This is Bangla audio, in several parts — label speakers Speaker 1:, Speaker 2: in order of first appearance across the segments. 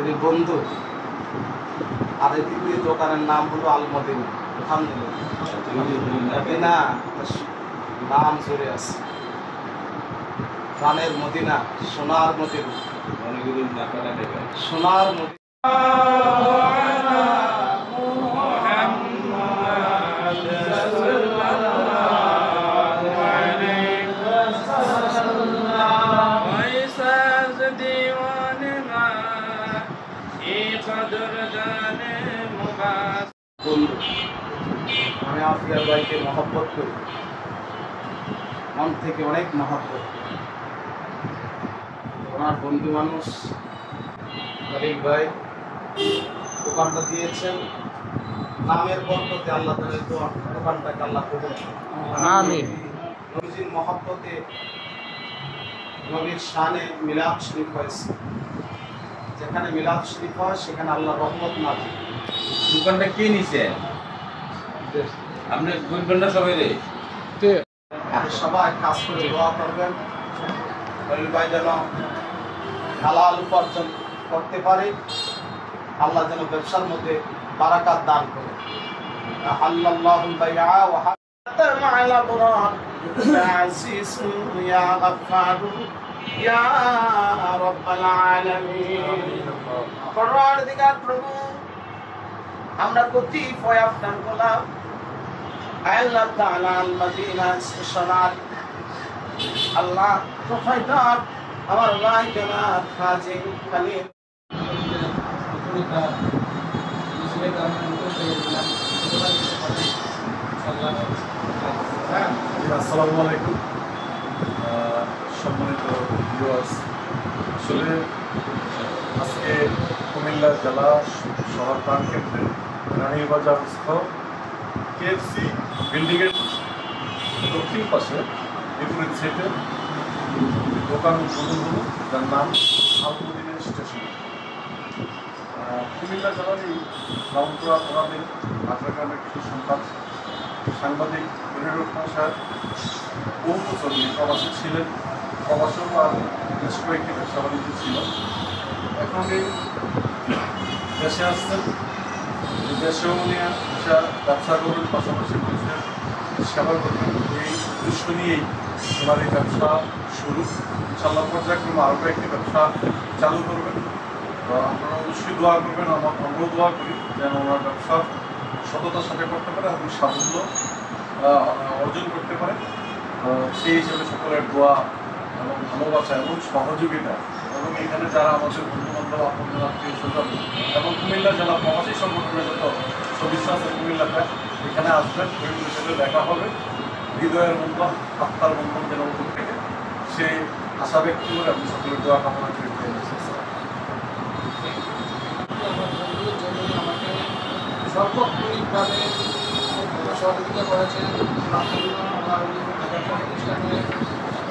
Speaker 1: যদি বন্ধু। আর এই তৃতীয় দোকানের নাম হলো আলমদিনা। আলমদিনা নাম জুড়ে আছে, প্রাণের মদিনা, সোনার মদিনা, সোনার মদিনা। আমি আফিয়ার ভাইকে মহব্বত করি, মন থেকে অনেক মহব্বত। ওনার বন্ধু মানুষ মালিক ভাই দোকানটা দিয়েছেন, নামের বরকতে আল্লাহ তাআলা দোকানটাকে আল্লাহ কবুল করুন। আমিন। নবীজির মহব্বতে নবীর শানে মিলাদ শরীফ হয়েছে, যেখানে মিলাদ শরীফ হয় সেখানে আল্লাহ রহমত নাযিল।
Speaker 2: দোকানটা কে নিছে? আপনি বলবেন না সবাই রে?
Speaker 1: সবাই কাজ করে দোয়া করবেন খলিল ভাই যেন হালাল উপার্জন করতে পারে, আল্লাহ যেন ব্যবসার মধ্যে বারাকাত দান করে। আল্লাহুল বাইআ ওয়া হাত্তা আলা বুরার ইয়া আজিজু ইয়া গফফারু ইয়া রাব্বাল আলামিন। পরওয়ারদিগার প্রভু, আমরা কতিপয় আপনার গোলাম, আল্লাহ তাআলা আল-মদিনা স্টেশনার আল্লাহ প্রোভাইডার আমার ভাই জনাব হাজী খালিদ।
Speaker 3: আসসালামু আলাইকুম সম্মানিত ভিউয়ার্স, আসলে আজকে কুমিল্লা জেলা শহর প্রাণকেন্দ্রে রানীবাজারস্থ কেএফসি বিল্ডিংয়ের দক্ষিণ পাশে বিপরীত সাইডে দোকান উদ্বোধন হলো, যার নাম আলমদিনা স্টেশন। কুমিল্লা জেলারই রামপুরা ফোরামের আগ্রাগ্রামের কিছু সাংবাদিক মনিরুল খান সাহেব বহু বছর প্রবাসী ছিলেন, প্রবাসেও আর বেশ কয়েকটি ব্যবসা বাণিজ্য ছিল। এখন এই দেশে আসছেন, দেশেও উনি ব্যবসা করবেন, পাশাপাশি মানুষের সেবা করবেন, এই উদ্দেশ্য নিয়েই ওনার এই ব্যবসা শুরু। ইনশাআল্লাহ পর্যায়ক্রমে আরও কয়েকটি ব্যবসা চালু করবেন। তো আপনারা অবশ্যই দোয়া করবেন, আমরাও দোয়া করি যেন ওনার ব্যবসা সততার সাথে করতে পারে এবং সাফল্য অর্জন করতে পারে। সেই হিসেবে সকলের দোয়া এবং ভালোবাসা এবং সহযোগিতা, এবং এখানে যারা আমাদের বন্ধুবান্ধব, আপনাদের আত্মীয় স্বজন এবং কুমিল্লা জেলা প্রবাসী সংগঠনের যত সদস্য আছে কুমিল্লাতে, এখানে আসবেন, ওইগুলোর সাথে দেখা হবে, হৃদয়ের বন্ধন, আত্মার বন্ধন যেন উপর থেকে সেই আশা ব্যক্ত করে আমি সকলের দোয়া কামনা করে
Speaker 4: সর্বক্ষণিকভাবে সহযোগিতা করেছেন। আমার প্রতিষ্ঠানে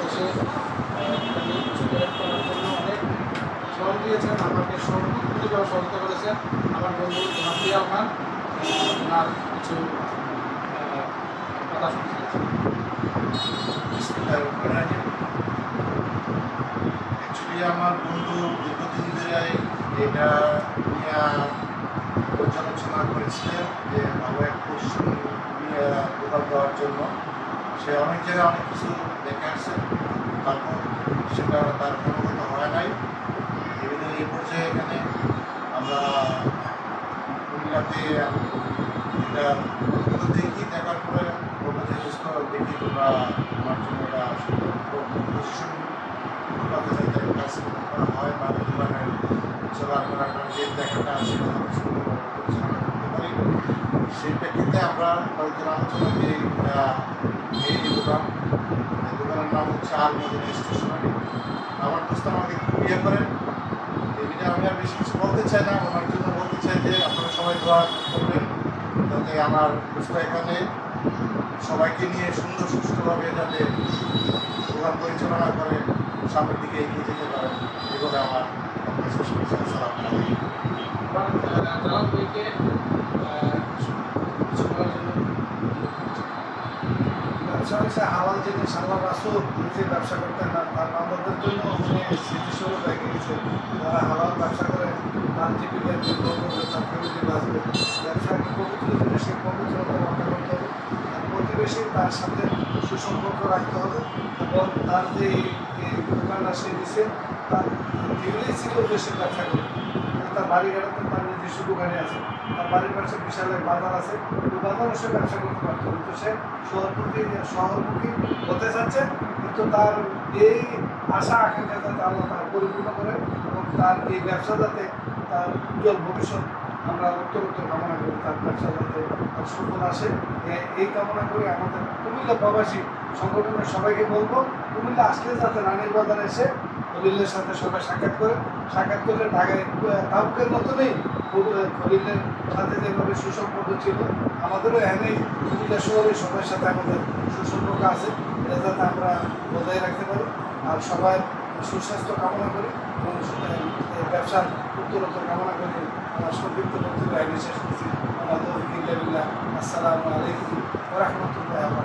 Speaker 4: এসে অনেক সহজ দিয়েছেন, আমাকে সর্বক্ষণিকভাবে সহযোগিতা করেছেন। আমার বন্ধু জাহাঙ্গীর রহমান ওনার কিছু কথা শুনতে
Speaker 5: অ্যাকচুয়ালি আমার বন্ধু দীর্ঘদিন ধরে এটা নিয়ে পর্যালোচনা করেছিলেন যে ভালো এক পরিশ্রম নিয়ে দোকান দেওয়ার জন্য। সে অনেক জায়গায় অনেক কিছু দেখে আসছে, তারপর সেটা তার অনুগত হয় নাই। এই পর্যায়ে এখানে আমরা কুমিল্লাতে এটা দেখি, দেখার পরে বলবো যে দেখি তোমরা আমার জন্য এটা পজিশন কাজ করা হয় বা দোকানের চলাফেরা যে দেখাটা আছে করতে পারি, সেই প্রেক্ষিতে আমরা কয়েকজন আলোচনা যে এই দোকানের নাম হচ্ছে আলমদিনা স্টেশনারি। আমার দোস্ত আমাকে খুব ইয়ে করেন, এটা আমি আর বেশি কিছু বলতে চাই না। ওনার জন্য বলতে চাই যে আপনারা সবাই দোয়া করবেন যাতে আমার দোস্ত এখানে সবাইকে নিয়ে সুন্দর সুষ্ঠুভাবে যাতে দোকান পরিচালনা করে সামনের দিকে এগিয়ে যেতে পারেন, এগুলো আমার
Speaker 4: ব্যবসা হচ্ছে হালাল জিনিস, আল্লাহ রাসূল নিজে ব্যবসা করতেন না, তার নাম বলতেন জন্য উনি স্মৃতিস্বরূপ রেখে গেছেন। যারা হালাল ব্যবসা করে তার জীবিকা নির্ভর করবে, তার ফ্যামিলি বাঁচবে। ব্যবসাকে পবিত্র জিনিসকে পবিত্রতা রক্ষা করতে হবে। আর প্রতিবেশী তার সাথে সুসম্পর্ক রাখতে হবে এবং তার যে এই দোকানটা সে দিচ্ছে তার এগুলোই ছিল যে সে ব্যবসা করবে। তার বাড়িঘাটাতে তার নিজস্ব দোকানে আছে, তার বাড়ির পাশে বিশাল এক বাজার আছে, ওই বাজারে সে ব্যবসা করতে পারতো। কিন্তু সে শহরমুখী হতে চাচ্ছে, কিন্তু তার এই আশা আকাঙ্ক্ষা যাতে আল্লাহ তাকে পরিপূর্ণ করে এবং তার এই ব্যবসা যাতে তার উজ্জ্বল ভবিষ্যৎ আমরা উত্তরোত্তর কামনা করি, তার ব্যবসা যাতে তার সুফল আসে এই কামনা করে আমাদের কুমিল্লা প্রবাসী সংগঠনের সবাইকে বলবো কুমিল্লা আসলে যাতে রানীর বাজারে এসে খলিলের সাথে সবাই সাক্ষাৎ করে ঢাকায় তাবুকের মতনই খলিলের সাথে যেভাবে সুসম্পর্ক ছিল আমাদেরও এখানেই কুমিল্লা শহরের সবার সাথে আমাদের সুসম্পর্ক আছে, এটা যাতে আমরা বজায় রাখতে পারি। আর সবাই সুস্বাস্থ্য কামনা করি এবং ব্যবসার উত্তরোত্তর কামনা করি। আমার সংক্ষিপ্ত বক্তব্য আগে শেষ করছি। আসসালামু আলাইকুম ওয়া রাহমাতুল্লাহি ওয়া বারাকাতুহু।